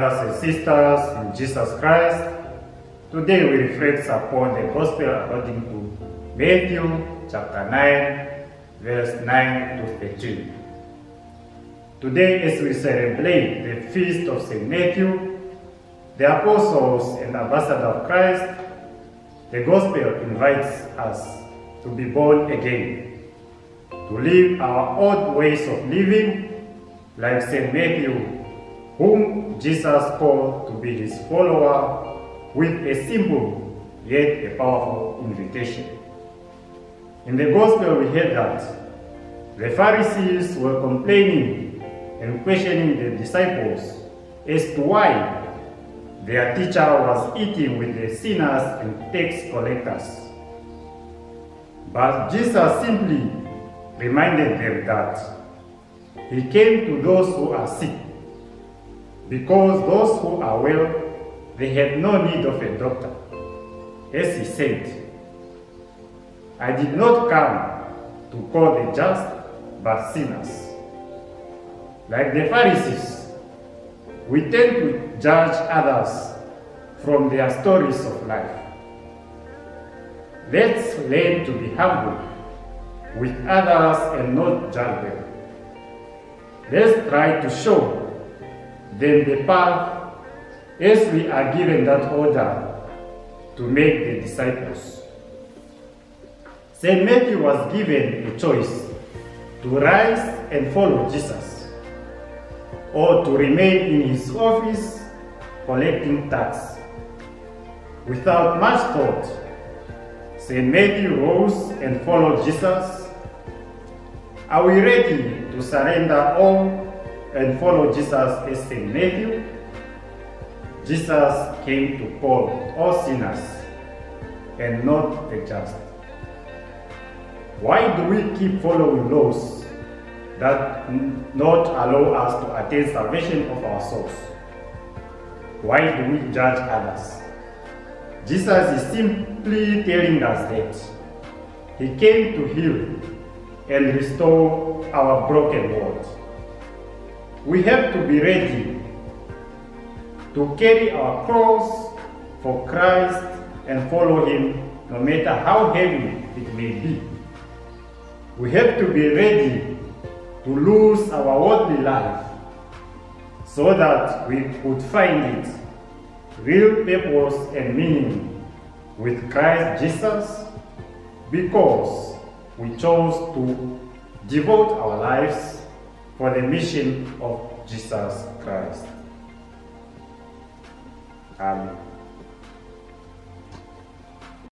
brothers and sisters in Jesus Christ, today we reflect upon the Gospel according to Matthew chapter 9, verse 9 to 13. Today, as we celebrate the feast of St. Matthew, the apostles and ambassador of Christ, the Gospel invites us to be born again, to live our old ways of living, like St. Matthew, whom Jesus called to be his follower with a simple yet a powerful invitation. In the Gospel we heard that the Pharisees were complaining and questioning the disciples as to why their teacher was eating with the sinners and tax collectors. But Jesus simply reminded them that he came to those who are sick, because those who are well, they have no need of a doctor. As he said, I did not come to call the just, but sinners. Like the Pharisees, we tend to judge others from their stories of life. Let's learn to be humble with others and not judge them. Let's try to show them the path as we are given that order to make the disciples. St. Matthew was given a choice to rise and follow Jesus, or to remain in his office collecting tax. Without much thought, St. Matthew rose and followed Jesus. Are we ready to surrender all and follow Jesus as St. Matthew? Jesus came to call all sinners and not the just. Why do we keep following laws that not allow us to attain salvation of our souls? Why do we judge others? Jesus is simply telling us that he came to heal and restore our broken world. We have to be ready to carry our cross for Christ and follow him no matter how heavy it may be. We have to be ready to lose our worldly life so that we could find it real purpose and meaning with Christ Jesus, because we chose to devote our lives for the mission of Jesus Christ. Amen.